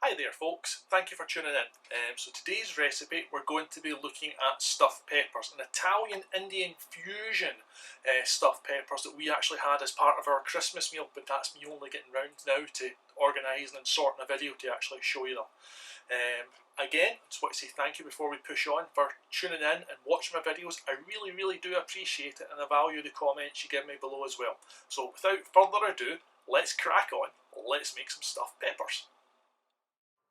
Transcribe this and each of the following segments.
Hi there folks, thank you for tuning in. So today's recipe we're going to be looking at stuffed peppers, an Italian-Indian fusion stuffed peppers that we actually had as part of our Christmas meal, but that's me only getting round now to organising and sorting a video to actually show you them. Again, I just want to say thank you before we push on for tuning in and watching my videos. I really do appreciate it, and I value the comments you give me below as well. So without further ado, let's crack on, let's make some stuffed peppers.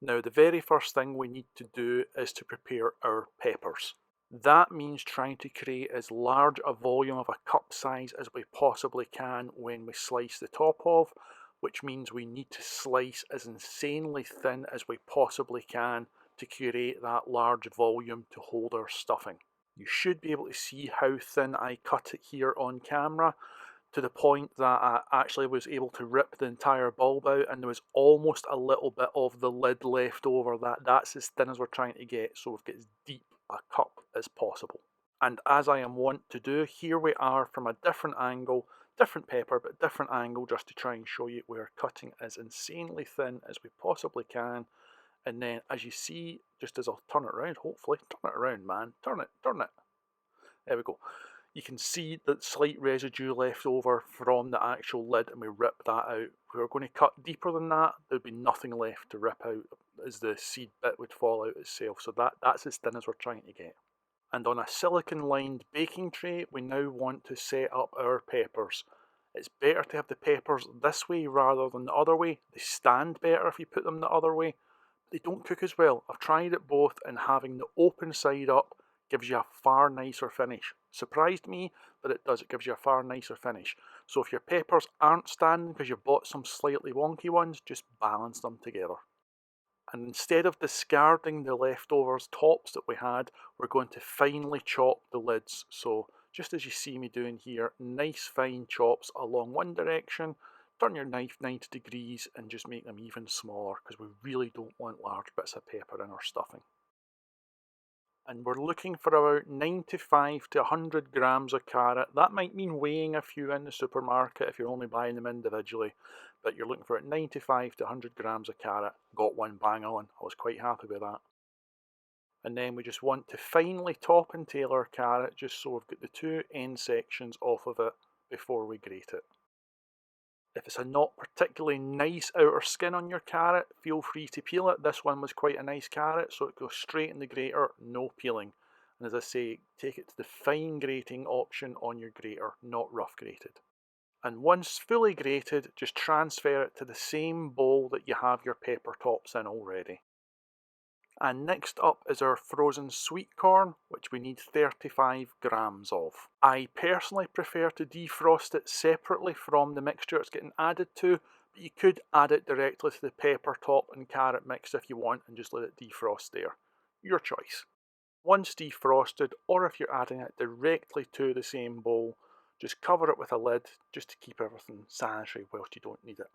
Now the very first thing we need to do is to prepare our peppers. That means trying to create as large a volume of a cup size as we possibly can when we slice the top of, which means we need to slice as insanely thin as we possibly can to create that large volume to hold our stuffing. You should be able to see how thin I cut it here on camera, to the point that I actually was able to rip the entire bulb out and there was almost a little bit of the lid left over. That's as thin as we're trying to get, so we've got as deep a cup as possible. And as I am wont to do, here we are from a different angle, different pepper but different angle, just to try and show you we're cutting as insanely thin as we possibly can. And then as you see, just as I'll turn it around, hopefully, turn it around man, turn it. There we go. You can see the slight residue left over from the actual lid, and we rip that out. If we were going to cut deeper than that, there'd be nothing left to rip out as the seed bit would fall out itself. So that's as thin as we're trying to get. And on a silicone lined baking tray, we now want to set up our peppers. It's better to have the peppers this way rather than the other way. They stand better if you put them the other way. They don't cook as well. I've tried it both, and having the open side up gives you a far nicer finish. Surprised me, but it does. It gives you a far nicer finish. So if your peppers aren't standing because you've bought some slightly wonky ones, just balance them together. And instead of discarding the leftovers tops that we had, we're going to finely chop the lids. So just as you see me doing here, nice fine chops along one direction. Turn your knife 90 degrees and just make them even smaller, because we really don't want large bits of pepper in our stuffing. And we're looking for about 95 to 100 grams of carrot. That might mean weighing a few in the supermarket if you're only buying them individually, but you're looking for 95 to 100 grams of carrot. Got one bang on. I was quite happy with that. And then we just want to finely top and tail our carrot, just so we've got the two end sections off of it before we grate it. If it's a not particularly nice outer skin on your carrot, feel free to peel it. This one was quite a nice carrot, so it goes straight in the grater, no peeling. And as I say, take it to the fine grating option on your grater, not rough grated. And once fully grated, just transfer it to the same bowl that you have your pepper tops in already. And next up is our frozen sweetcorn, which we need 35 grams of. I personally prefer to defrost it separately from the mixture it's getting added to, but you could add it directly to the pepper top and carrot mix if you want and just let it defrost there. Your choice. Once defrosted, or if you're adding it directly to the same bowl, just cover it with a lid just to keep everything sanitary whilst you don't need it.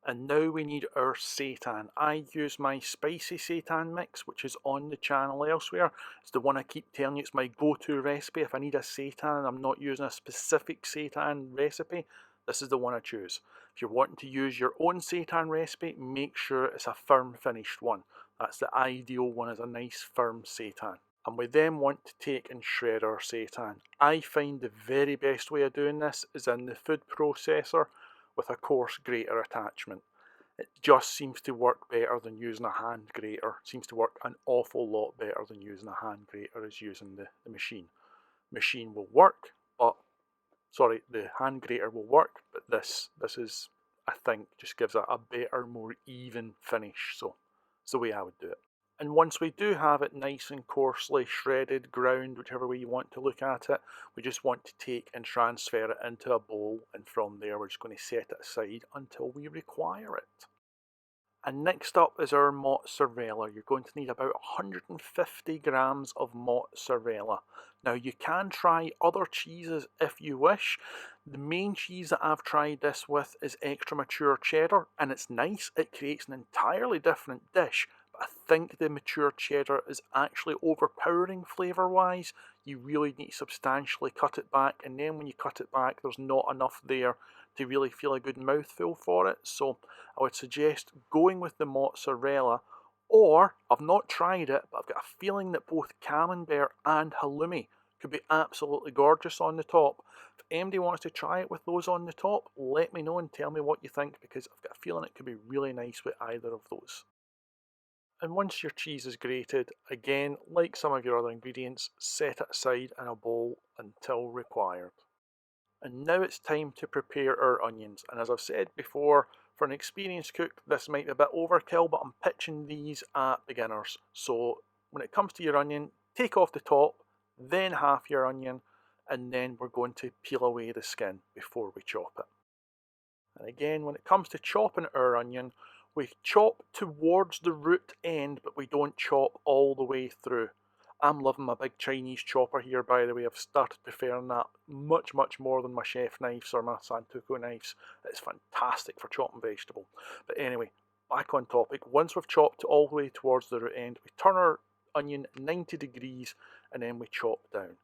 And now we need our seitan. I use my spicy seitan mix, which is on the channel elsewhere. It's the one I keep telling you, it's my go-to recipe. If I need a seitan and I'm not using a specific seitan recipe, this is the one I choose. If you're wanting to use your own seitan recipe, make sure it's a firm finished one. That's the ideal one, is a nice firm seitan. And we then want to take and shred our seitan. I find the very best way of doing this is in the food processor, with a coarse grater attachment. It just seems to work better than using a hand grater. It seems to work an awful lot better than using a hand grater as using the machine. Machine will work, but the hand grater will work, but this is, I think, just gives it a better, more even finish. So it's the way I would do it. And once we do have it nice and coarsely shredded, ground, whichever way you want to look at it, we just want to take and transfer it into a bowl, and from there we're just going to set it aside until we require it. And next up is our mozzarella. You're going to need about 150 grams of mozzarella. Now you can try other cheeses if you wish. The main cheese that I've tried this with is extra mature cheddar, and it's nice. It creates an entirely different dish. I think the mature cheddar is actually overpowering flavour wise. You really need to substantially cut it back, and then when you cut it back there's not enough there to really feel a good mouthful for it. So I would suggest going with the mozzarella, or I've not tried it, but I've got a feeling that both camembert and halloumi could be absolutely gorgeous on the top. If anybody wants to try it with those on the top, let me know and tell me what you think, because I've got a feeling it could be really nice with either of those. And once your cheese is grated, again, like some of your other ingredients, set it aside in a bowl until required. And now it's time to prepare our onions. And as I've said before, for an experienced cook, this might be a bit overkill, but I'm pitching these at beginners. So when it comes to your onion, take off the top, then half your onion, and then we're going to peel away the skin before we chop it. And again, when it comes to chopping our onion, we chop towards the root end, but we don't chop all the way through. I'm loving my big Chinese chopper here, by the way. I've started preferring that much more than my chef knives or my Santoku knives. It's fantastic for chopping vegetable. But anyway, back on topic. Once we've chopped all the way towards the root end, we turn our onion 90 degrees and then we chop down.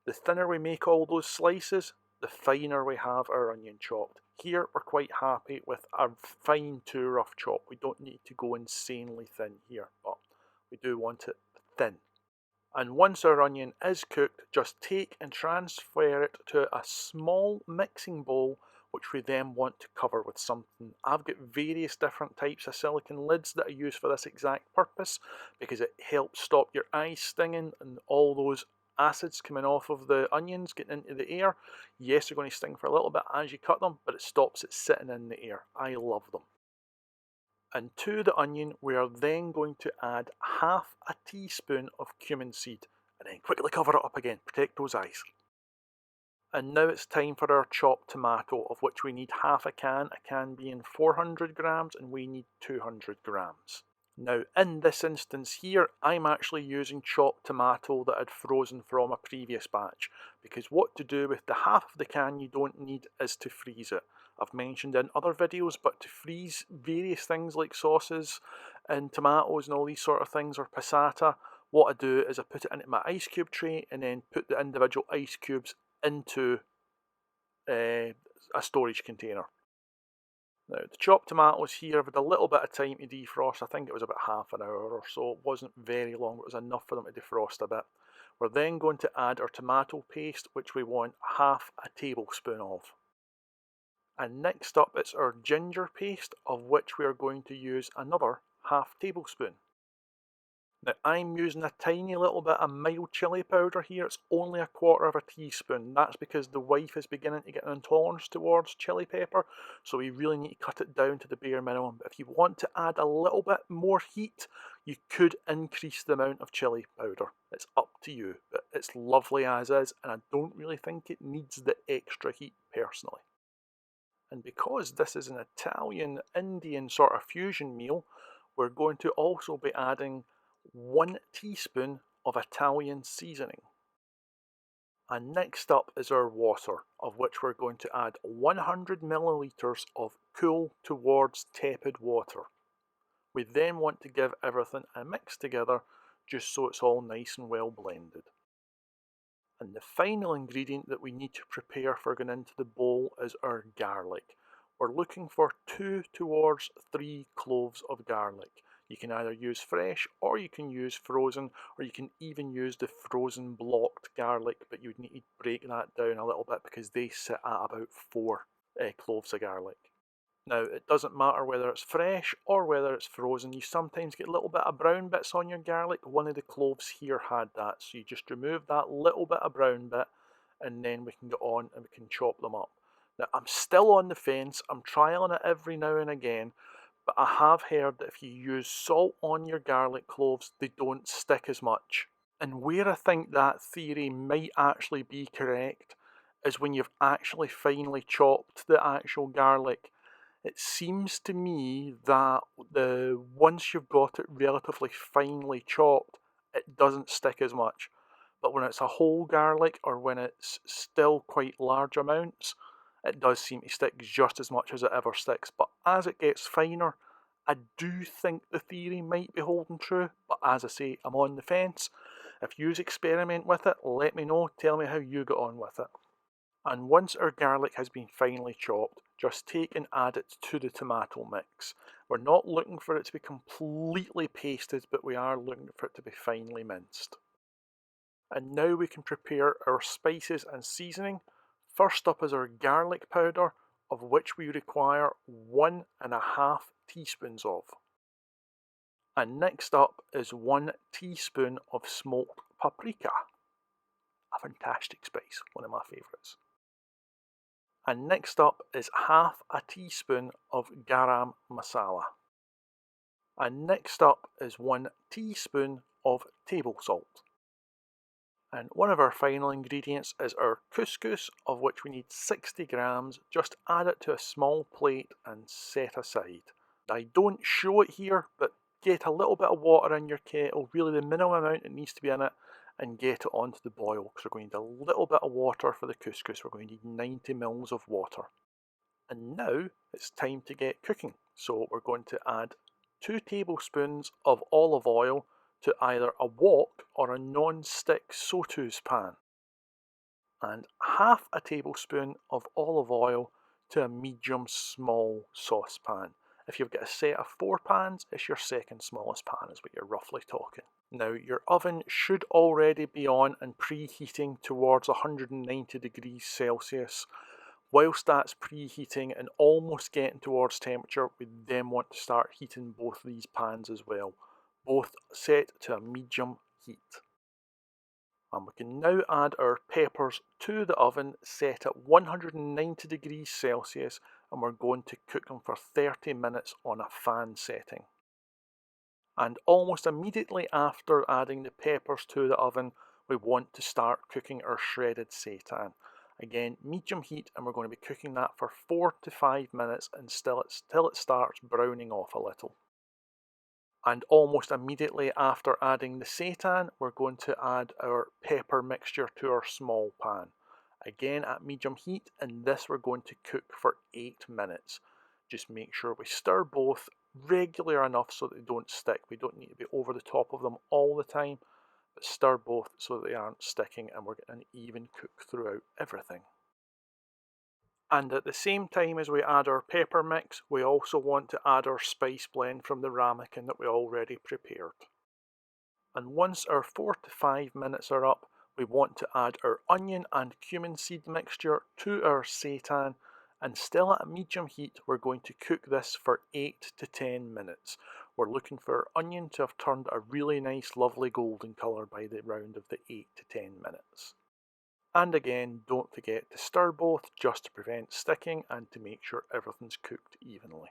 The thinner we make all those slices, the finer we have our onion chopped. Here we're quite happy with a fine to rough chop. We don't need to go insanely thin here, but we do want it thin. And once our onion is cooked, just take and transfer it to a small mixing bowl, which we then want to cover with something. I've got various different types of silicone lids that I use for this exact purpose, because it helps stop your eyes stinging and all those acids coming off of the onions getting into the air. Yes, they're going to sting for a little bit as you cut them, but it stops it sitting in the air. I love them. And to the onion, we are then going to add half a teaspoon of cumin seed, and then quickly cover it up again, protect those eyes. And now it's time for our chopped tomato, of which we need half a can being 400 grams, and we need 200 grams. Now in this instance here, I'm actually using chopped tomato that I'd frozen from a previous batch, because what to do with the half of the can you don't need is to freeze it. I've mentioned in other videos, but to freeze various things like sauces and tomatoes and all these sort of things, or passata, what I do is I put it into my ice cube tray and then put the individual ice cubes into a storage container. Now the chopped tomatoes here have had a little bit of time to defrost. I think it was about half an hour or so. It wasn't very long, but it was enough for them to defrost a bit. We're then going to add our tomato paste, which we want half a tablespoon of. And next up it's our ginger paste, of which we are going to use another half tablespoon. Now I'm using a tiny little bit of mild chili powder here. It's only 1/4 of a teaspoon. That's because the wife is beginning to get an intolerance towards chili pepper, so we really need to cut it down to the bare minimum. But if you want to add a little bit more heat, you could increase the amount of chili powder. It's up to you, but it's lovely as is, and I don't really think it needs the extra heat personally. And because this is an Italian Indian sort of fusion meal, we're going to also be adding 1 teaspoon of Italian seasoning. And next up is our water, of which we're going to add 100 millilitres of cool towards tepid water. We then want to give everything a mix together, just so it's all nice and well blended. And the final ingredient that we need to prepare for going into the bowl is our garlic. We're looking for 2 towards 3 cloves of garlic. You can either use fresh, or you can use frozen, or you can even use the frozen blocked garlic, but you would need to break that down a little bit because they sit at about 4 cloves of garlic. Now, it doesn't matter whether it's fresh or whether it's frozen. You sometimes get a little bit of brown bits on your garlic. One of the cloves here had that, so you just remove that little bit of brown bit, and then we can get on and we can chop them up. Now, I'm still on the fence. I'm trialing it every now and again, but I have heard that if you use salt on your garlic cloves, they don't stick as much. And where I think that theory might actually be correct is when you've actually finely chopped the actual garlic. It seems to me that once you've got it relatively finely chopped, it doesn't stick as much. But when it's a whole garlic, or when it's still quite large amounts, it does seem to stick just as much as it ever sticks. But as it gets finer, I do think the theory might be holding true. But as I say, I'm on the fence. If you experiment with it, let me know. Tell me how you got on with it. And once our garlic has been finely chopped, just take and add it to the tomato mix. We're not looking for it to be completely pasted, but we are looking for it to be finely minced. And now we can prepare our spices and seasoning. First up is our garlic powder, of which we require 1.5 teaspoons of. And next up is 1 teaspoon of smoked paprika, a fantastic spice, one of my favourites. And next up is half a teaspoon of garam masala. And next up is 1 teaspoon of table salt. And one of our final ingredients is our couscous, of which we need 60 grams. Just add it to a small plate and set aside. I don't show it here, but get a little bit of water in your kettle, really the minimum amount that needs to be in it, and get it onto the boil, because we're going to need a little bit of water for the couscous. We're going to need 90 mils of water. And now it's time to get cooking. So we're going to add 2 tablespoons of olive oil to either a wok or a non-stick sauteuse pan, and half a tablespoon of olive oil to a medium small saucepan. If you've got a set of 4 pans, it's your second smallest pan is what you're roughly talking. Now your oven should already be on and preheating towards 190 degrees Celsius. Whilst that's preheating and almost getting towards temperature, we then want to start heating both these pans as well, both set to a medium heat. And we can now add our peppers to the oven set at 190 degrees Celsius, and we're going to cook them for 30 minutes on a fan setting. And almost immediately after adding the peppers to the oven, we want to start cooking our shredded seitan. Again, medium heat, and we're going to be cooking that for 4 to 5 minutes until it starts browning off a little. And almost immediately after adding the seitan, we're going to add our pepper mixture to our small pan. Again at medium heat, and this we're going to cook for 8 minutes. Just make sure we stir both regularly enough so that they don't stick. We don't need to be over the top of them all the time, but stir both so that they aren't sticking and we're getting an even cook throughout everything. And at the same time as we add our pepper mix, we also want to add our spice blend from the ramekin that we already prepared. And once our 4 to 5 minutes are up, we want to add our onion and cumin seed mixture to our seitan, and still at a medium heat we're going to cook this for 8 to 10 minutes. We're looking for our onion to have turned a really nice lovely golden colour by the round of the 8 to 10 minutes. And again, don't forget to stir both just to prevent sticking and to make sure everything's cooked evenly.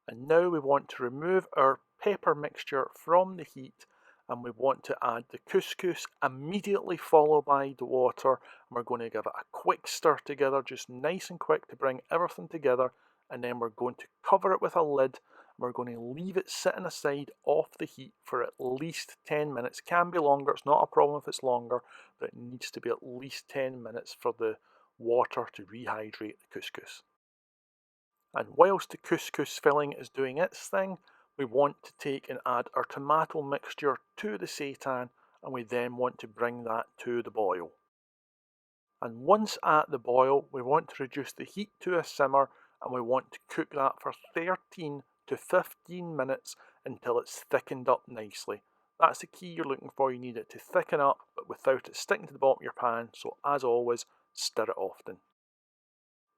And now we want to remove our pepper mixture from the heat, and we want to add the couscous immediately followed by the water, and we're going to give it a quick stir together, just nice and quick to bring everything together, and then we're going to cover it with a lid. We're going to leave it sitting aside off the heat for at least 10 minutes. Can be longer, it's not a problem if it's longer, but it needs to be at least 10 minutes for the water to rehydrate the couscous. And whilst the couscous filling is doing its thing, we want to take and add our tomato mixture to the seitan, and we then want to bring that to the boil. And once at the boil, we want to reduce the heat to a simmer, and we want to cook that for 13 to 15 minutes until it's thickened up nicely. That's the key you're looking for. You need it to thicken up, but without it sticking to the bottom of your pan, so as always, stir it often.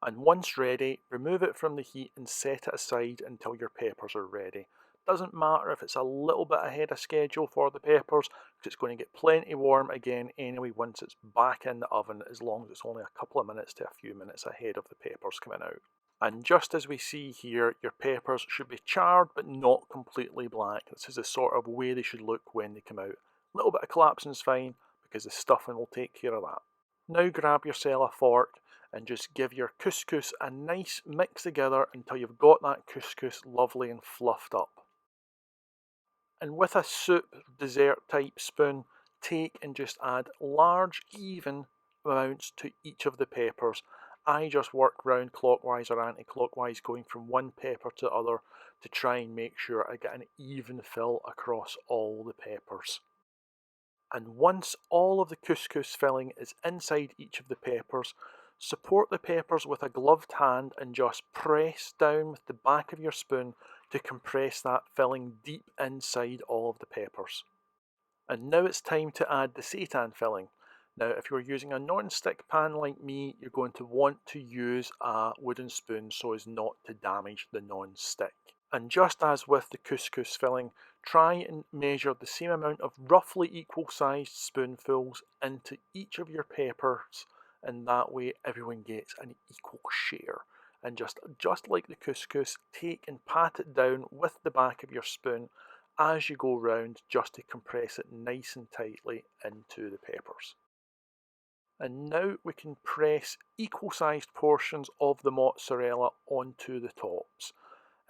And once ready, remove it from the heat and set it aside until your peppers are ready. Doesn't matter if it's a little bit ahead of schedule for the peppers, because it's going to get plenty warm again anyway once it's back in the oven, as long as it's only a couple of minutes to a few minutes ahead of the peppers coming out. And just as we see here, your peppers should be charred but not completely black. This is the sort of way they should look when they come out. A little bit of collapsing is fine, because the stuffing will take care of that. Now grab yourself a fork and just give your couscous a nice mix together until you've got that couscous lovely and fluffed up. And with a soup dessert type spoon, take and just add large even amounts to each of the peppers. I just work round clockwise or anti-clockwise, going from one pepper to the other to try and make sure I get an even fill across all the peppers. And once all of the couscous filling is inside each of the peppers, Support the peppers with a gloved hand and just press down with the back of your spoon to compress that filling deep inside all of the peppers. And now it's time to add the seitan filling. Now, if you're using a non-stick pan like me, you're going to want to use a wooden spoon so as not to damage the non-stick. And just as with the couscous filling, try and measure the same amount of roughly equal sized spoonfuls into each of your peppers, and that way everyone gets an equal share. And just like the couscous, take and pat it down with the back of your spoon as you go round, just to compress it nice and tightly into the peppers. And now we can press equal sized portions of the mozzarella onto the tops.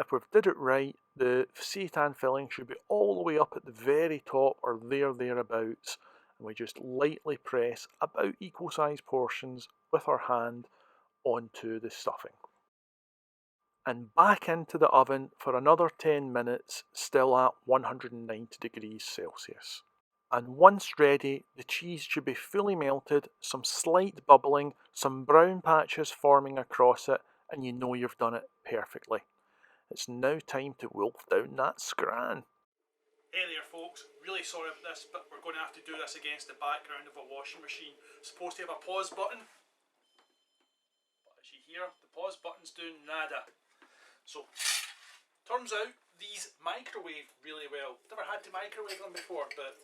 If we've did it right, the seitan filling should be all the way up at the very top or thereabouts, and we just lightly press about equal sized portions with our hand onto the stuffing. And back into the oven for another 10 minutes, still at 190 degrees Celsius. And once ready, the cheese should be fully melted, some slight bubbling, some brown patches forming across it, and you know you've done it perfectly. It's now time to wolf down that scran. Hey there folks, really sorry about this, but we're going to have to do this against the background of a washing machine. It's supposed to have a pause button, but as you hear, the pause button's doing nada. So, turns out these microwave really well. Never had to microwave them before, but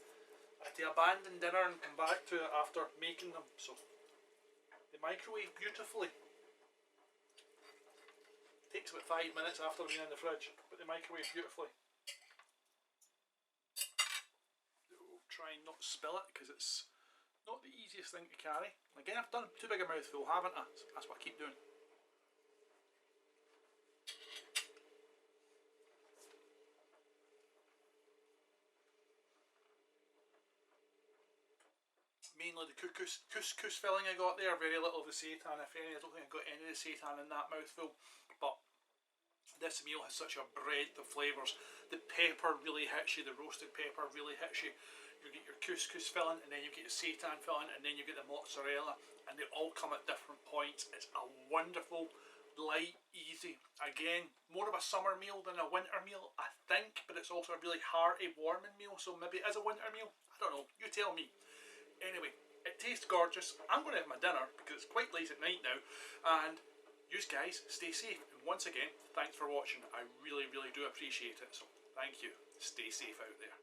I had to abandon dinner and come back to it after making them. So, they microwave beautifully. Takes about 5 minutes after being in the fridge, but they microwave beautifully. We'll try and not spill it because it's not the easiest thing to carry. Again, I've done too big a mouthful, haven't I? So that's what I keep doing. Mainly the couscous filling I got there, very little of the seitan, if any. I don't think I got any of the seitan in that mouthful, but this meal has such a breadth of flavours. The pepper really hits you, the roasted pepper really hits you. You get your couscous filling, and then you get your seitan filling, and then you get the mozzarella, and they all come at different points. It's a wonderful, light, easy, again, more of a summer meal than a winter meal, I think, but it's also a really hearty, warming meal, so maybe it is a winter meal. I don't know, you tell me. Anyway, it tastes gorgeous. I'm going to have my dinner because it's quite late at night now, and you guys stay safe. And once again, thanks for watching. I really, really do appreciate it. So thank you. Stay safe out there.